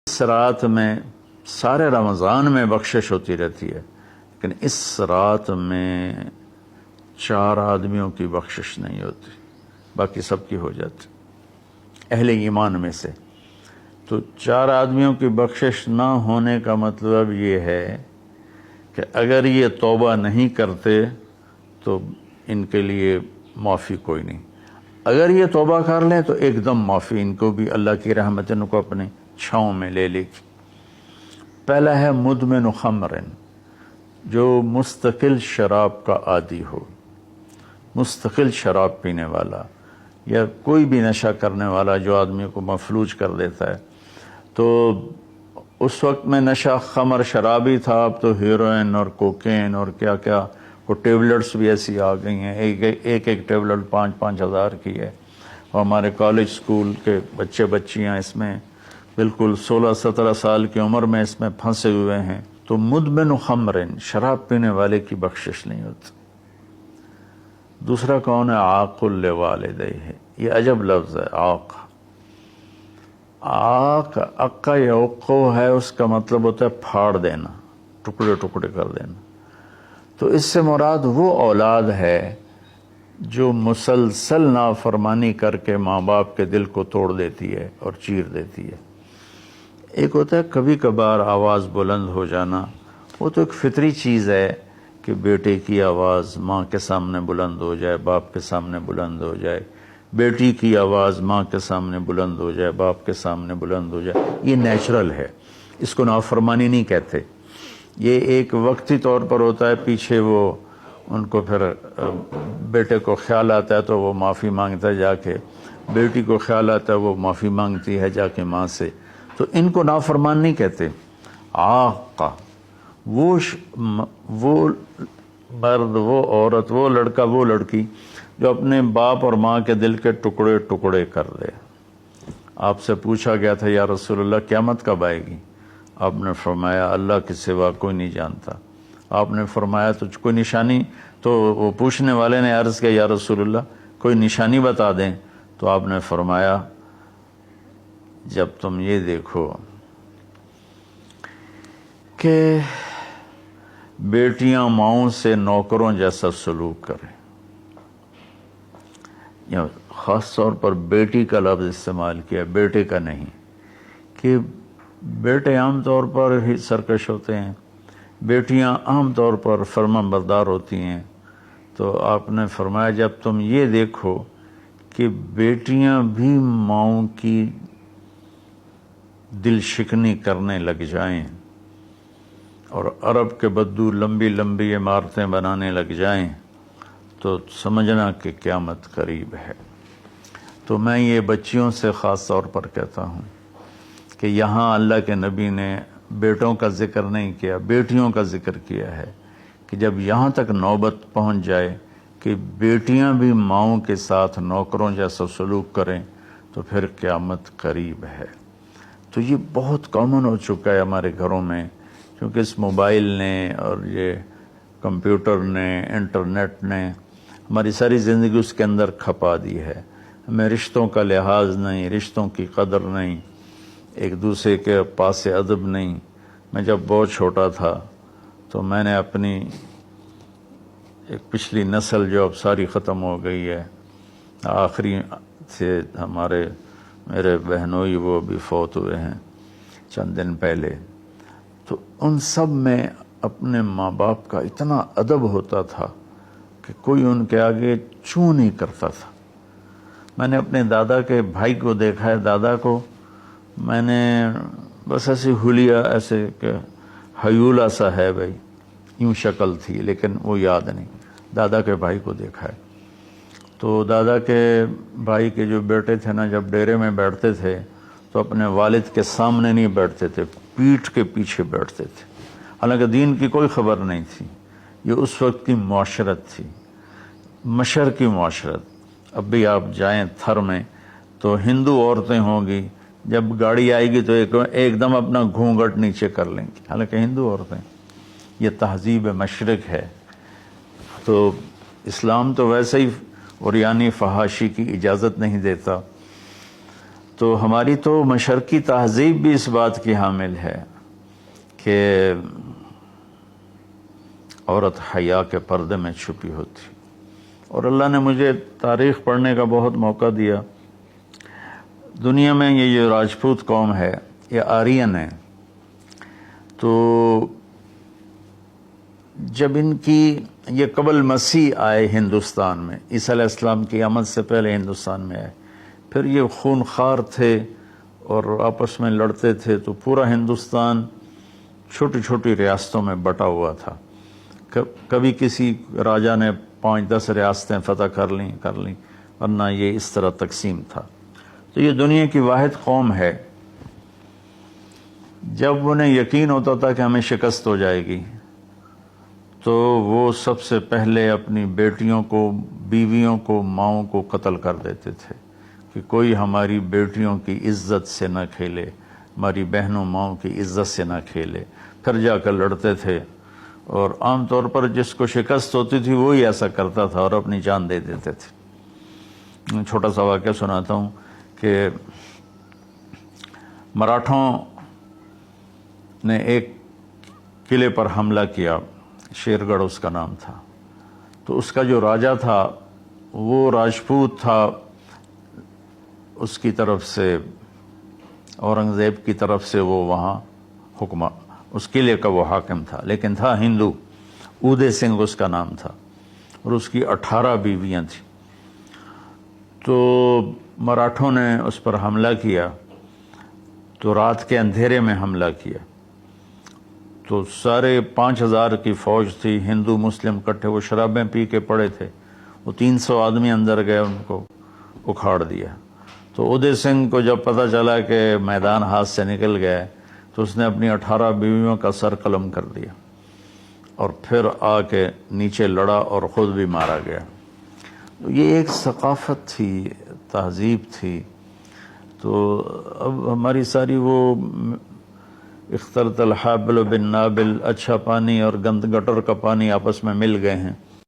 اس رات میں سارے رمضان میں بخشش ہوتی رہتی ہے، لیکن اس رات میں 4 آدمیوں کی بخشش نہیں ہوتی، باقی سب کی ہو جاتی اہل ایمان میں سے۔ تو 4 آدمیوں کی بخشش نہ ہونے کا مطلب یہ ہے کہ اگر یہ توبہ نہیں کرتے تو ان کے لیے معافی کوئی نہیں، اگر یہ توبہ کر لیں تو ایک دم معافی، ان کو بھی اللہ کی رحمت ان کو اپنے چھاؤں میں لے لے گی۔ پہلا ہے مدمن خمر، جو مستقل شراب کا عادی ہو، مستقل شراب پینے والا یا کوئی بھی نشہ کرنے والا جو آدمی کو مفلوج کر دیتا ہے۔ تو اس وقت میں نشہ خمر شرابی تھا، اب تو ہیروئن اور کوکین اور کیا کیا وہ ٹیبلٹس بھی ایسی آ گئی ہیں، ایک ٹیبلٹ 5-5 ہزار کی ہے، اور ہمارے کالج سکول کے بچے بچیاں اس میں بالکل 16-17 سال کی عمر میں اس میں پھنسے ہوئے ہیں۔ تو مدمن خمرن، شراب پینے والے کی بخشش نہیں ہوتی۔ دوسرا کون ہے؟ عاق لوالدیہ، یہ عجب لفظ ہے، عاق۔ عاق عقا یعقو ہے، اس کا مطلب ہوتا ہے پھاڑ دینا، ٹکڑے ٹکڑے کر دینا۔ تو اس سے مراد وہ اولاد ہے جو مسلسل نافرمانی کر کے ماں باپ کے دل کو توڑ دیتی ہے اور چیر دیتی ہے۔ ایک ہوتا ہے کبھی کبھار آواز بلند ہو جانا، وہ تو ایک فطری چیز ہے کہ بیٹے کی آواز ماں کے سامنے بلند ہو جائے، باپ کے سامنے بلند ہو جائے، بیٹی کی آواز ماں کے سامنے بلند ہو جائے، باپ کے سامنے بلند ہو جائے، یہ نیچرل ہے، اس کو نافرمانی نہیں کہتے۔ یہ ایک وقتی طور پر ہوتا ہے، پیچھے وہ ان کو پھر بیٹے کو خیال آتا ہے تو وہ معافی مانگتا ہے جا کے، بیٹی کو خیال آتا ہے وہ معافی مانگتی ہے جا کے ماں سے، تو ان کو نافرمان نہیں کہتے۔ عاق وہ مرد، وہ عورت، وہ لڑکا، وہ لڑکی جو اپنے باپ اور ماں کے دل کے ٹکڑے ٹکڑے کر دے۔ آپ سے پوچھا گیا تھا یا رسول اللہ قیامت کب آئے گی؟ آپ نے فرمایا اللہ کے سوا کوئی نہیں جانتا۔ آپ نے فرمایا تو کوئی نشانی؟ تو وہ پوچھنے والے نے عرض کیا یا رسول اللہ کوئی نشانی بتا دیں، تو آپ نے فرمایا جب تم یہ دیکھو کہ بیٹیاں ماؤں سے نوکروں جیسا سلوک کریں، یا خاص طور پر بیٹی کا لفظ استعمال کیا، بیٹے کا نہیں، کہ بیٹے عام طور پر ہی سرکش ہوتے ہیں، بیٹیاں عام طور پر فرمانبردار ہوتی ہیں۔ تو آپ نے فرمایا جب تم یہ دیکھو کہ بیٹیاں بھی ماؤں کی دل شکنی کرنے لگ جائیں اور عرب کے بدو لمبی لمبی عمارتیں بنانے لگ جائیں، تو سمجھنا کہ قیامت قریب ہے۔ تو میں یہ بچیوں سے خاص طور پر کہتا ہوں کہ یہاں اللہ کے نبی نے بیٹوں کا ذکر نہیں کیا، بیٹیوں کا ذکر کیا ہے، کہ جب یہاں تک نوبت پہنچ جائے کہ بیٹیاں بھی ماؤں کے ساتھ نوکروں جیسا سلوک کریں تو پھر قیامت قریب ہے۔ تو یہ بہت کامن ہو چکا ہے ہمارے گھروں میں، کیونکہ اس موبائل نے اور یہ کمپیوٹر نے، انٹرنیٹ نے ہماری ساری زندگی اس کے اندر کھپا دی ہے۔ ہمیں رشتوں کا لحاظ نہیں، رشتوں کی قدر نہیں، ایک دوسرے کے پاس ادب نہیں۔ میں جب بہت چھوٹا تھا تو میں نے اپنی ایک پچھلی نسل جو اب ساری ختم ہو گئی ہے، آخری سے میرے بہنوئی وہ بھی فوت ہوئے ہیں چند دن پہلے، تو ان سب میں اپنے ماں باپ کا اتنا ادب ہوتا تھا کہ کوئی ان کے آگے چوں نہیں کرتا تھا۔ میں نے اپنے دادا کے بھائی کو دیکھا ہے، دادا کو میں نے بس ایسے حلیہ، ایسے کہ حیولہ سا ہے بھائی، یوں شکل تھی لیکن وہ یاد نہیں، دادا کے بھائی کو دیکھا ہے۔ تو دادا کے بھائی کے جو بیٹے تھے نا، جب ڈیرے میں بیٹھتے تھے تو اپنے والد کے سامنے نہیں بیٹھتے تھے، پیٹھ کے پیچھے بیٹھتے تھے، حالانکہ دین کی کوئی خبر نہیں تھی۔ یہ اس وقت کی معاشرت تھی، مشرقی معاشرت۔ اب بھی آپ جائیں تھر میں تو ہندو عورتیں ہوں گی، جب گاڑی آئے گی تو ایک دم اپنا گھونگھٹ نیچے کر لیں گی، حالانکہ ہندو عورتیں۔ یہ تہذیب مشرق ہے۔ تو اسلام تو ویسے ہی عریانی فحاشی کی اجازت نہیں دیتا۔ تو ہماری تو مشرقی تہذیب بھی اس بات کی حامل ہے کہ عورت حیا کے پردے میں چھپی ہوتی، اور اللہ نے مجھے تاریخ پڑھنے کا بہت موقع دیا۔ دنیا میں یہ جو راجپوت قوم ہے یہ آرین ہے، تو جب ان کی یہ قبل مسیح آئے ہندوستان میں، عیسیٰ علیہ السلام کی آمد سے پہلے ہندوستان میں آئے، پھر یہ خونخوار تھے اور آپس میں لڑتے تھے، تو پورا ہندوستان چھوٹی چھوٹی ریاستوں میں بٹا ہوا تھا۔ کبھی کسی راجا نے 5-10 ریاستیں فتح کر لیں، ورنہ یہ اس طرح تقسیم تھا۔ تو یہ دنیا کی واحد قوم ہے، جب انہیں یقین ہوتا تھا کہ ہمیں شکست ہو جائے گی تو وہ سب سے پہلے اپنی بیٹیوں کو، بیویوں کو، ماؤں کو قتل کر دیتے تھے کہ کوئی ہماری بیٹیوں کی عزت سے نہ کھیلے، ہماری بہنوں ماؤں کی عزت سے نہ کھیلے۔ پھر جا کر لڑتے تھے، اور عام طور پر جس کو شکست ہوتی تھی وہی ایسا کرتا تھا اور اپنی جان دے دیتے تھے۔ چھوٹا سا واقعہ سناتا ہوں کہ مراٹھوں نے ایک قلعے پر حملہ کیا، شیر گڑھ اس کا نام تھا، تو اس کا جو راجا تھا وہ راجپوت تھا، اس کی طرف سے اورنگزیب کی طرف سے وہ وہاں اس قلعے کا وہ حاکم تھا، لیکن تھا ہندو، اودے سنگھ اس کا نام تھا، اور اس کی 18 بیویاں تھیں۔ تو مراٹھوں نے اس پر حملہ کیا، تو رات کے اندھیرے میں حملہ کیا، تو سارے 5000 کی فوج تھی، ہندو مسلم کٹھے، وہ شرابیں پی کے پڑے تھے، وہ 300 آدمی اندر گئے، ان کو اکھاڑ دیا۔ تو اودے سنگھ کو جب پتہ چلا کہ میدان ہاتھ سے نکل گیا تو اس نے اپنی 18 بیویوں کا سر قلم کر دیا، اور پھر آ کے نیچے لڑا اور خود بھی مارا گیا۔ یہ ایک ثقافت تھی، تہذیب تھی۔ تو اب ہماری ساری وہ اختلط الحابل بالنابل، اچھا پانی اور گند گٹر کا پانی آپس میں مل گئے ہیں،